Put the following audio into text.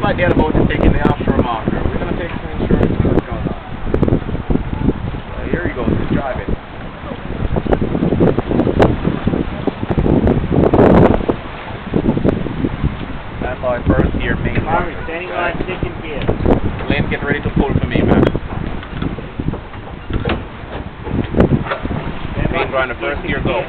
idea about taking the offshore marker. We're going to take some insurance and what's going on. So here you go, just drive it. Stand by first gear, main line. Standing line, second gear. Lynn, get ready to pull for me, man. Main line, the first gear, go.